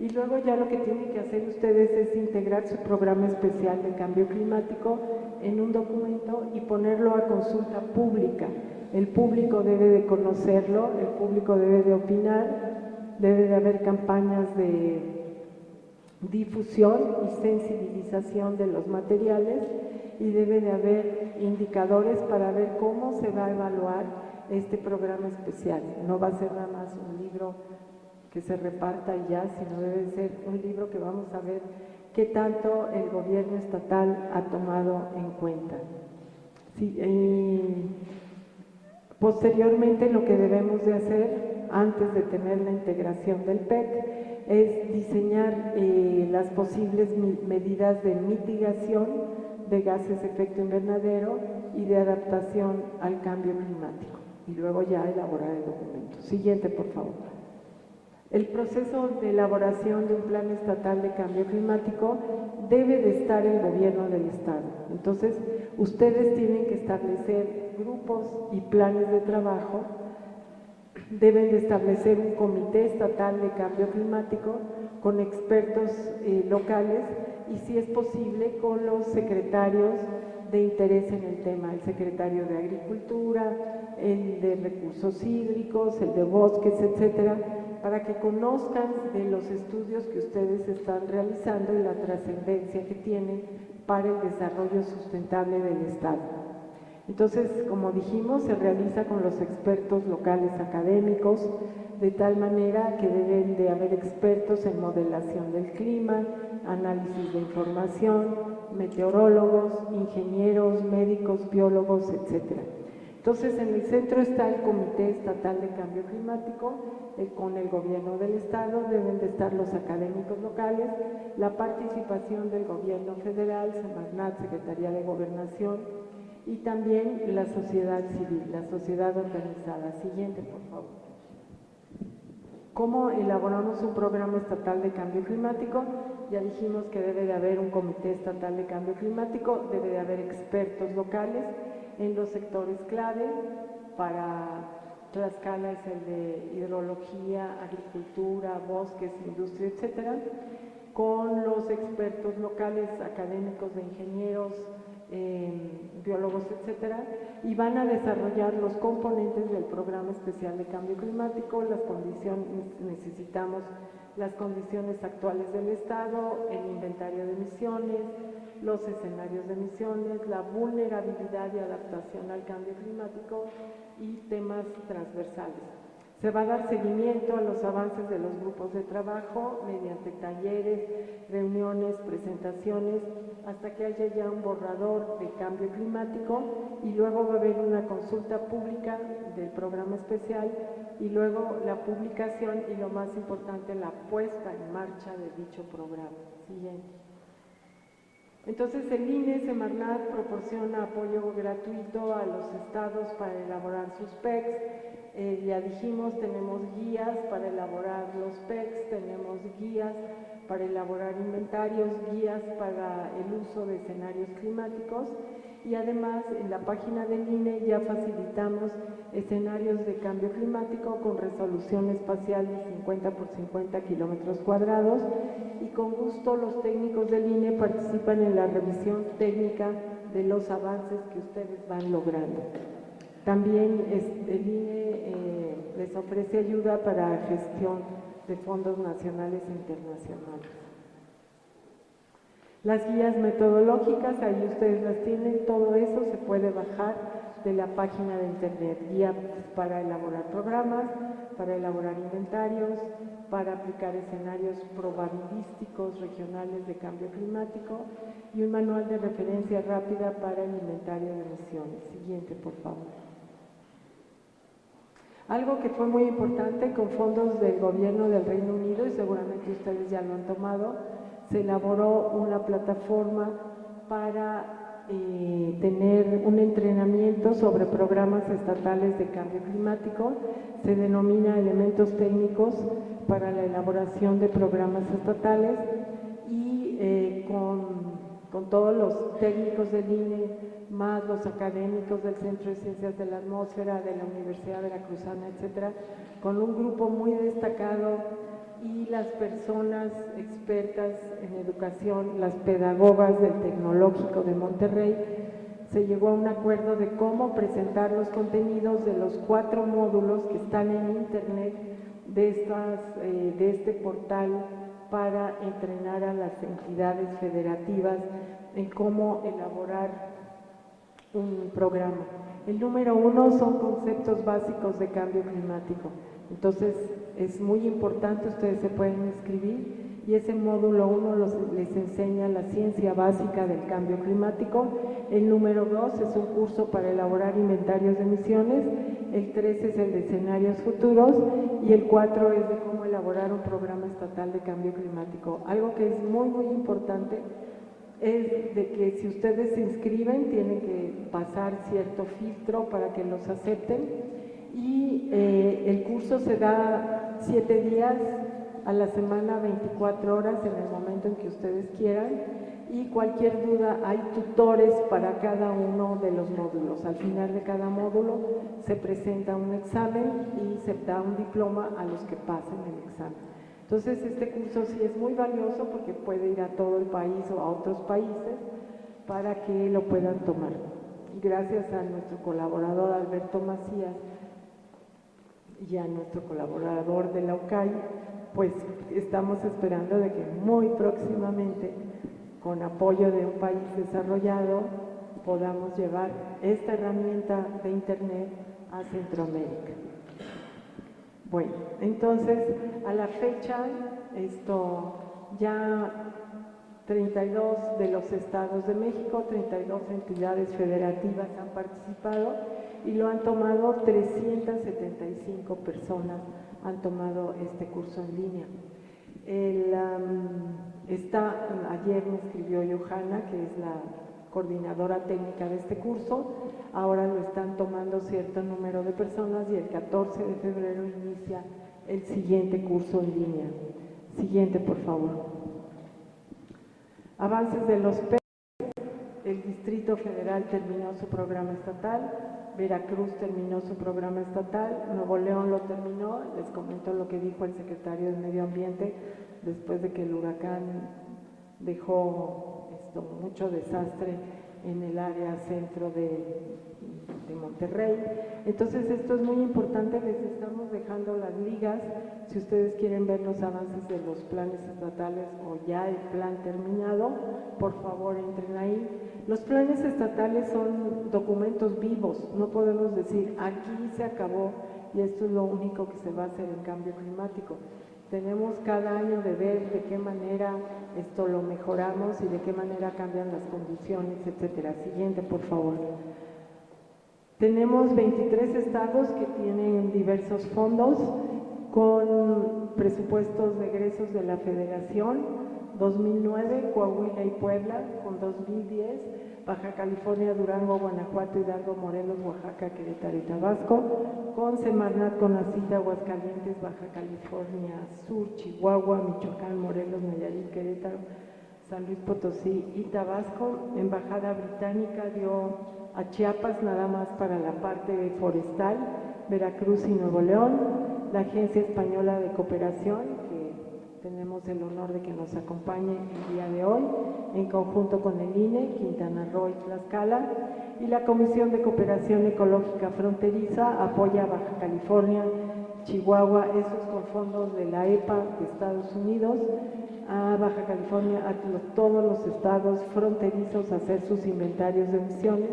y luego ya lo que tienen que hacer ustedes es integrar su programa especial de cambio climático en un documento y ponerlo a consulta pública. El público debe de conocerlo, el público debe de opinar, debe de haber campañas de difusión y sensibilización de los materiales y debe de haber indicadores para ver cómo se va a evaluar este programa especial. No va a ser nada más un libro que se reparta y ya, sino debe ser un libro que vamos a ver qué tanto el gobierno estatal ha tomado en cuenta. Sí, posteriormente lo que debemos de hacer antes de tener la integración del PEC es diseñar las posibles medidas de mitigación de gases de efecto invernadero y de adaptación al cambio climático y luego ya elaborar el documento. Siguiente, por favor. El proceso de elaboración de un plan estatal de cambio climático debe de estar el gobierno del estado. Entonces, ustedes tienen que establecer grupos y planes de trabajo, deben de establecer un comité estatal de cambio climático con expertos locales y, si es posible, con los secretarios de interés en el tema, el secretario de Agricultura, el de Recursos Hídricos, el de Bosques, etcétera, para que conozcan de los estudios que ustedes están realizando y la trascendencia que tienen para el desarrollo sustentable del Estado. Entonces, como dijimos, se realiza con los expertos locales académicos, de tal manera que deben de haber expertos en modelación del clima, análisis de información, meteorólogos, ingenieros, médicos, biólogos, etcétera. Entonces, en el centro está el Comité Estatal de Cambio Climático, con el gobierno del estado, deben de estar los académicos locales, la participación del gobierno federal, Semarnat, Secretaría de Gobernación, y también la sociedad civil, la sociedad organizada. Siguiente, por favor. ¿Cómo elaboramos un programa estatal de cambio climático? Ya dijimos que debe de haber un comité estatal de cambio climático, debe de haber expertos locales en los sectores clave. Para Tlaxcala es el de hidrología, agricultura, bosques, industria, etcétera, con los expertos locales, académicos de ingenieros, biólogos, etcétera, y van a desarrollar los componentes del programa especial de cambio climático, las condiciones, necesitamos las condiciones actuales del estado, el inventario de emisiones, los escenarios de emisiones, la vulnerabilidad y adaptación al cambio climático y temas transversales. Se va a dar seguimiento a los avances de los grupos de trabajo mediante talleres, reuniones, presentaciones, hasta que haya ya un borrador de cambio climático, y luego va a haber una consulta pública del programa especial y luego la publicación y, lo más importante, la puesta en marcha de dicho programa. Siguiente. Entonces, el INE Semarnat proporciona apoyo gratuito a los estados para elaborar sus PECs. Ya dijimos, tenemos guías para elaborar los PECs, tenemos guías para elaborar inventarios, guías para el uso de escenarios climáticos, y además en la página del INE ya facilitamos escenarios de cambio climático con resolución espacial de 50 por 50 kilómetros cuadrados, y con gusto los técnicos del INE participan en la revisión técnica de los avances que ustedes van logrando. También el INE les ofrece ayuda para gestión de fondos nacionales e internacionales. Las guías metodológicas, ahí ustedes las tienen, todo eso se puede bajar de la página de internet. Guía para elaborar programas, para elaborar inventarios, para aplicar escenarios probabilísticos regionales de cambio climático, y un manual de referencia rápida para el inventario de emisiones. Siguiente, por favor. Algo que fue muy importante, con fondos del gobierno del Reino Unido, y seguramente ustedes ya lo han tomado, se elaboró una plataforma para tener un entrenamiento sobre programas estatales de cambio climático. Se denomina Elementos Técnicos para la elaboración de programas estatales, y con todos los técnicos del INE, más los académicos del Centro de Ciencias de la Atmósfera, de la Universidad Veracruzana, etcétera, con un grupo muy destacado, y las personas expertas en educación, las pedagogas del Tecnológico de Monterrey, se llegó a un acuerdo de cómo presentar los contenidos de los 4 módulos que están en internet de este portal para entrenar a las entidades federativas en cómo elaborar un programa. El número 1 son conceptos básicos de cambio climático. Entonces, es muy importante, ustedes se pueden inscribir y ese módulo 1 les enseña la ciencia básica del cambio climático, el número 2 es un curso para elaborar inventarios de emisiones, el 3 es el de escenarios futuros y el 4 es de cómo elaborar un programa estatal de cambio climático. Algo que es muy, muy importante es de que si ustedes se inscriben tienen que pasar cierto filtro para que los acepten y el curso se da 7 días a la semana, 24 horas en el momento en que ustedes quieran y cualquier duda hay tutores para cada uno de los módulos. Al final de cada módulo se presenta un examen y se da un diploma a los que pasen el examen. Entonces este curso sí es muy valioso porque puede ir a todo el país o a otros países para que lo puedan tomar. Gracias a nuestro colaborador Alberto Macías y a nuestro colaborador de la UCAI, pues estamos esperando de que muy próximamente, con apoyo de un país desarrollado, podamos llevar esta herramienta de Internet a Centroamérica. Bueno, entonces, a la fecha, ya 32 de los estados de México, 32 entidades federativas han participado y lo han tomado 375 personas, han tomado este curso en línea. Ayer me escribió Johanna, que es la coordinadora técnica de este curso, ahora lo están tomando cierto número de personas y el 14 de febrero inicia el siguiente curso en línea. Siguiente, por favor. Avances de los PES. El Distrito Federal terminó su programa estatal, Veracruz terminó su programa estatal, Nuevo León lo terminó, les comento lo que dijo el secretario de Medio Ambiente después de que el huracán dejó mucho desastre en el área centro de Monterrey. Entonces esto es muy importante, les estamos dejando las ligas, si ustedes quieren ver los avances de los planes estatales o ya el plan terminado, por favor entren ahí. Los planes estatales son documentos vivos, no podemos decir aquí se acabó y esto es lo único que se va a hacer en cambio climático. Tenemos cada año de ver de qué manera esto lo mejoramos y de qué manera cambian las condiciones, etcétera. Siguiente, por favor. Tenemos 23 estados que tienen diversos fondos con presupuestos de egresos de la Federación, 2009, Coahuila y Puebla, con 2010, Baja California, Durango, Guanajuato, Hidalgo, Morelos, Oaxaca, Querétaro y Tabasco, con Semarnat, Conacita, Aguascalientes, Baja California Sur, Chihuahua, Michoacán, Morelos, Nayarit, Querétaro, San Luis Potosí y Tabasco. Embajada Británica dio a Chiapas nada más para la parte forestal, Veracruz y Nuevo León, la Agencia Española de Cooperación, que tenemos el honor de que nos acompañe el día de hoy, en conjunto con el INE, Quintana Roo y Tlaxcala, y la Comisión de Cooperación Ecológica Fronteriza apoya a Baja California, Chihuahua, esos con fondos de la EPA de Estados Unidos, a Baja California, a todos los estados fronterizos a hacer sus inventarios de emisiones.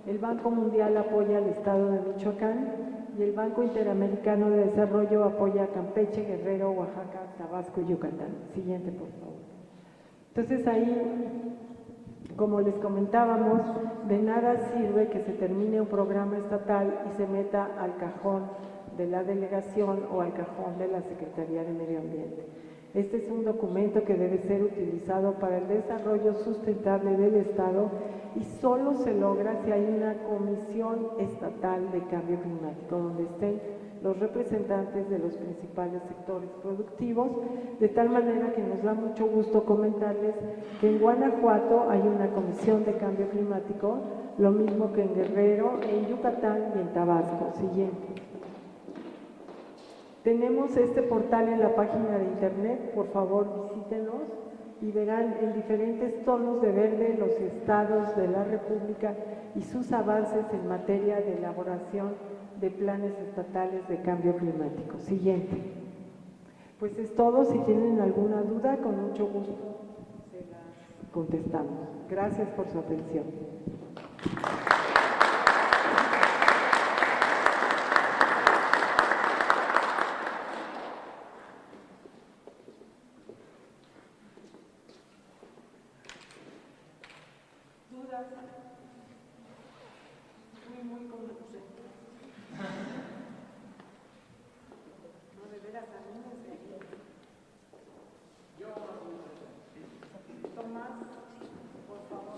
El Banco Mundial apoya al estado de Michoacán y el Banco Interamericano de Desarrollo apoya a Campeche, Guerrero, Oaxaca, Tabasco y Yucatán. Siguiente, por favor. Entonces ahí, como les comentábamos, de nada sirve que se termine un programa estatal y se meta al cajón de la delegación o al cajón de la Secretaría de Medio Ambiente. Este es un documento que debe ser utilizado para el desarrollo sustentable del Estado y solo se logra si hay una comisión estatal de cambio climático donde estén los representantes de los principales sectores productivos, de tal manera que nos da mucho gusto comentarles que en Guanajuato hay una comisión de cambio climático, lo mismo que en Guerrero, en Yucatán y en Tabasco. Siguiente. Tenemos este portal en la página de internet, por favor visítenos y verán en diferentes tonos de verde los estados de la República y sus avances en materia de elaboración de planes estatales de cambio climático. Siguiente. Pues es todo, si tienen alguna duda, con mucho gusto se las contestamos. Gracias por su atención. dudas, muy conducente. No, de veras, a mí me enseñó. Tomás, por favor.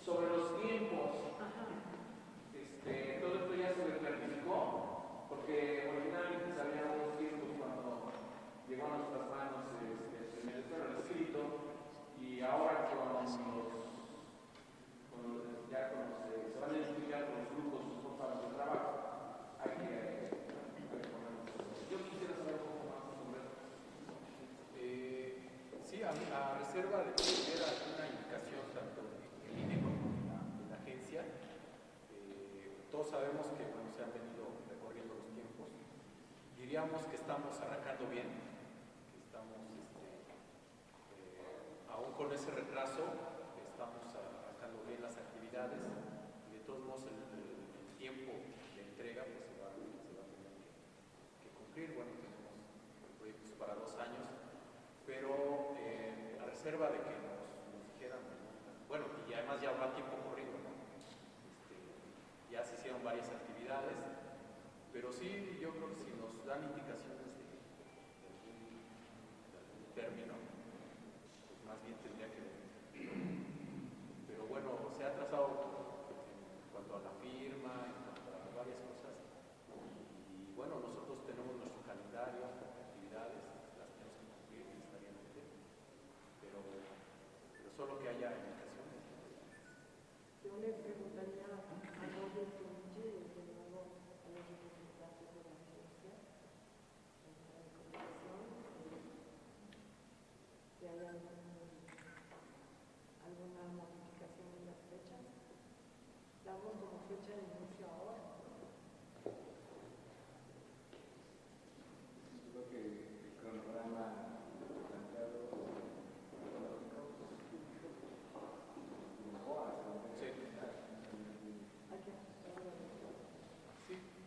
Sobre los tiempos, Ajá. todo esto ya se clarificó, porque originalmente sabíamos los tiempos cuando llegó a nuestras manos el escrito, y ahora se van a identificar con los grupos responsables del trabajo, hay que ponernos. Yo quisiera saber un poco más sobre eso. Sí, a reserva de que hubiera una indicación tanto en INE como en la agencia, todos sabemos que se han venido recorriendo los tiempos. Diríamos que estamos arrancando bien, que estamos, aún con ese retraso, estamos arrancando bien las actividades, y de todos modos el tiempo de entrega pues, se va a tener que cumplir. Bueno, tenemos proyectos para 2 años, pero a reserva de que nos dijeran, bueno, y además ya va tiempo corrido, ¿no? Ya se hicieron varias actividades, pero sí, yo creo que si nos dan indicaciones de algún término, pues más bien tendría que ver. Pero bueno, se ha trazado en cuanto a la firma, en cuanto a varias cosas, y bueno, nosotros tenemos nuestro calendario de actividades, las tenemos que cumplir necesariamente, pero solo que haya indicaciones. Yo le preguntaría a Roger Turuche, desde luego a los representantes de la agencia, de comunicación, si hay alguna modificación en las fechas. Damos como fecha de inicio ahora. Creo que el cronograma planteado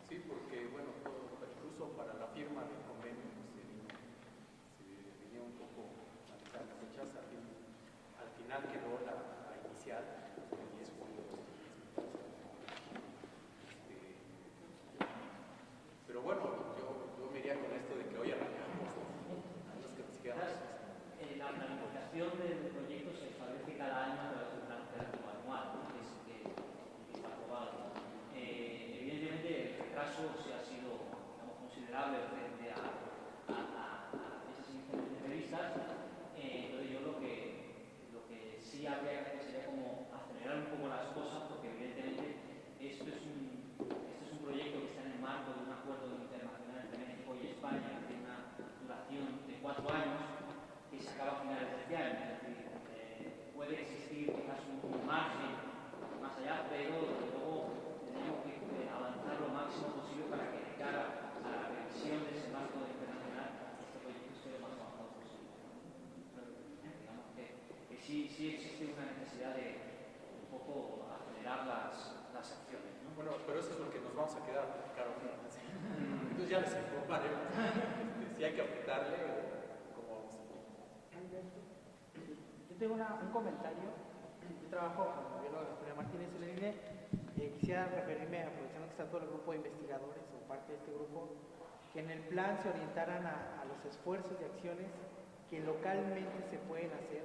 Sí, porque bueno, incluso para la firma del convenio pues, se venía un poco a las fechas, al final quedó la inicial, y eso fue pero bueno, yo me iría con esto de que hoy arrancamos, a los que nos quedamos. La planificación del proyecto se establece cada año a través de un plan operativo anual, ¿no? que está aprobado. Evidentemente, el retraso se ha sido considerable frente a esas iniciativas previstas. Entonces, yo lo que sí habría que hacer sería como acelerar un poco las cosas, porque evidentemente este es un proyecto que está en el marco de un acuerdo internacional entre México y España, que tiene una duración de 4 años, que se acaba a finales de este año. Es decir, puede existir quizás un margen más allá, pero desde luego tenemos que avanzar lo máximo posible para que de cara a la revisión de ese marco internacional este proyecto esté lo más avanzado posible. Digamos que sí existe una necesidad de un poco acelerar las acciones, ¿no? Bueno, pero eso es lo que nos vamos a quedar, claro. Entonces ya les informaremos si hay que apretarle o cómo vamos a hacer. Yo tengo un comentario. Yo trabajo con el gobierno de Victoria Martínez en el INE. Quisiera referirme, aprovechando que está todo el grupo de investigadores o parte de este grupo, que en el plan se orientaran a los esfuerzos y acciones que localmente se pueden hacer,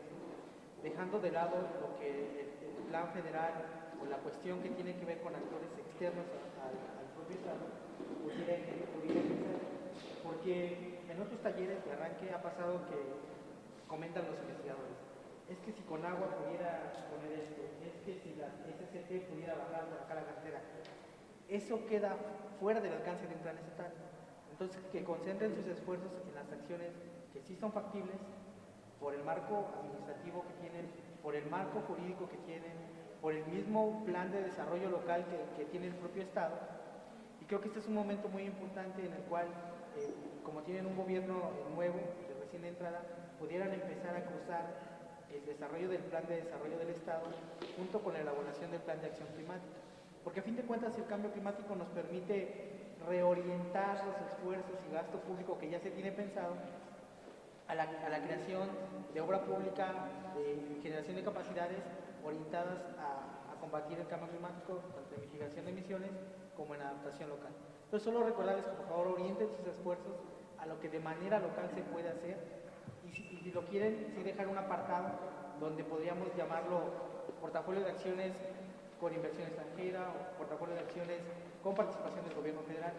dejando de lado lo que el plan federal o la cuestión que tiene que ver con actores externos al propio Estado pudiera ejercer. Porque en otros talleres de arranque ha pasado que comentan los investigadores, es que si con agua pudiera poner esto, es que si la SCT pudiera bajar por acá la carretera, eso queda fuera del alcance de un plan estatal. Entonces, que concentren sus esfuerzos en las acciones que sí son factibles por el marco administrativo que tienen, por el marco jurídico que tienen, por el mismo plan de desarrollo local que tiene el propio Estado. Y creo que este es un momento muy importante en el cual, como tienen un gobierno nuevo, de recién entrada, pudieran empezar a cruzar el desarrollo del plan de desarrollo del Estado junto con la elaboración del plan de acción climática. Porque a fin de cuentas el cambio climático nos permite reorientar los esfuerzos y gasto público que ya se tiene pensado a la creación de obra pública de generación de capacidades orientadas a combatir el cambio climático, tanto en mitigación de emisiones como en adaptación local. Entonces, solo recordarles que por favor orienten sus esfuerzos a lo que de manera local se puede hacer y si lo quieren, sí dejar un apartado donde podríamos llamarlo portafolio de acciones con inversión extranjera o portafolio de acciones con participación del gobierno federal,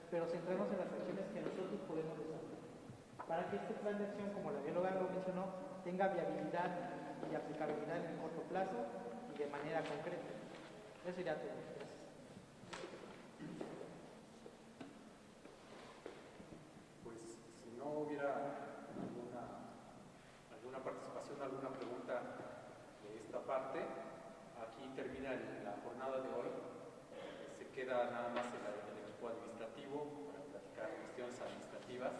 pero centrarnos en las acciones que nosotros podemos desarrollar, para que este plan de acción, como la bióloga lo mencionó, tenga viabilidad y aplicabilidad en el corto plazo y de manera concreta. Eso sería todo. Gracias. Pues si no hubiera alguna participación, alguna pregunta de esta parte, aquí termina la jornada de hoy. Se queda nada más el equipo administrativo para platicar cuestiones administrativas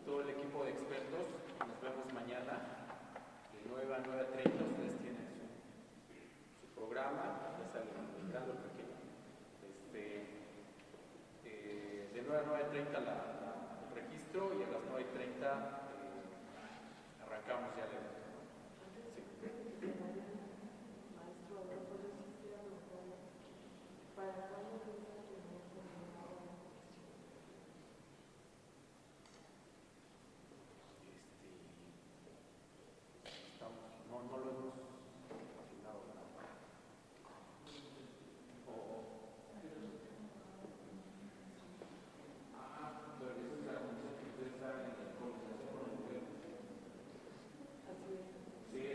y todo el equipo de expertos. Nos vemos mañana de 9 a 9:30. Ustedes tienen su programa, ya sea el grande o el pequeño. De 9 a 9:30 el registro y a las 9:30 arrancamos ya el evento. Sí. No lo hemos asignado nada.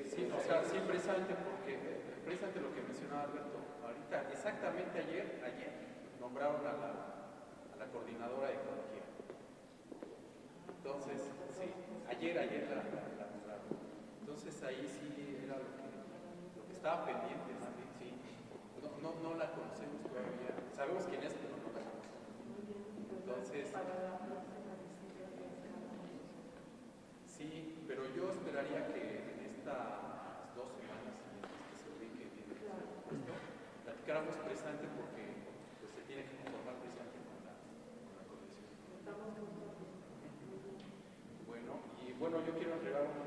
Sí, o sea, sí, precisamente lo que mencionaba Alberto, ahorita, exactamente ayer nombraron a la coordinadora de ecología. Entonces, sí, ayer la nombraron. Entonces ahí sí era lo que estaba pendiente, más bien, sí. No la conocemos todavía. Sabemos quién es, pero no la conocemos. Entonces, sí, pero yo esperaría que en estas 2 semanas siguientes que se ubique bien el puesto, platicáramos precisamente porque pues, se tiene que conformar precisamente con la comisión. Bueno, yo quiero entregar un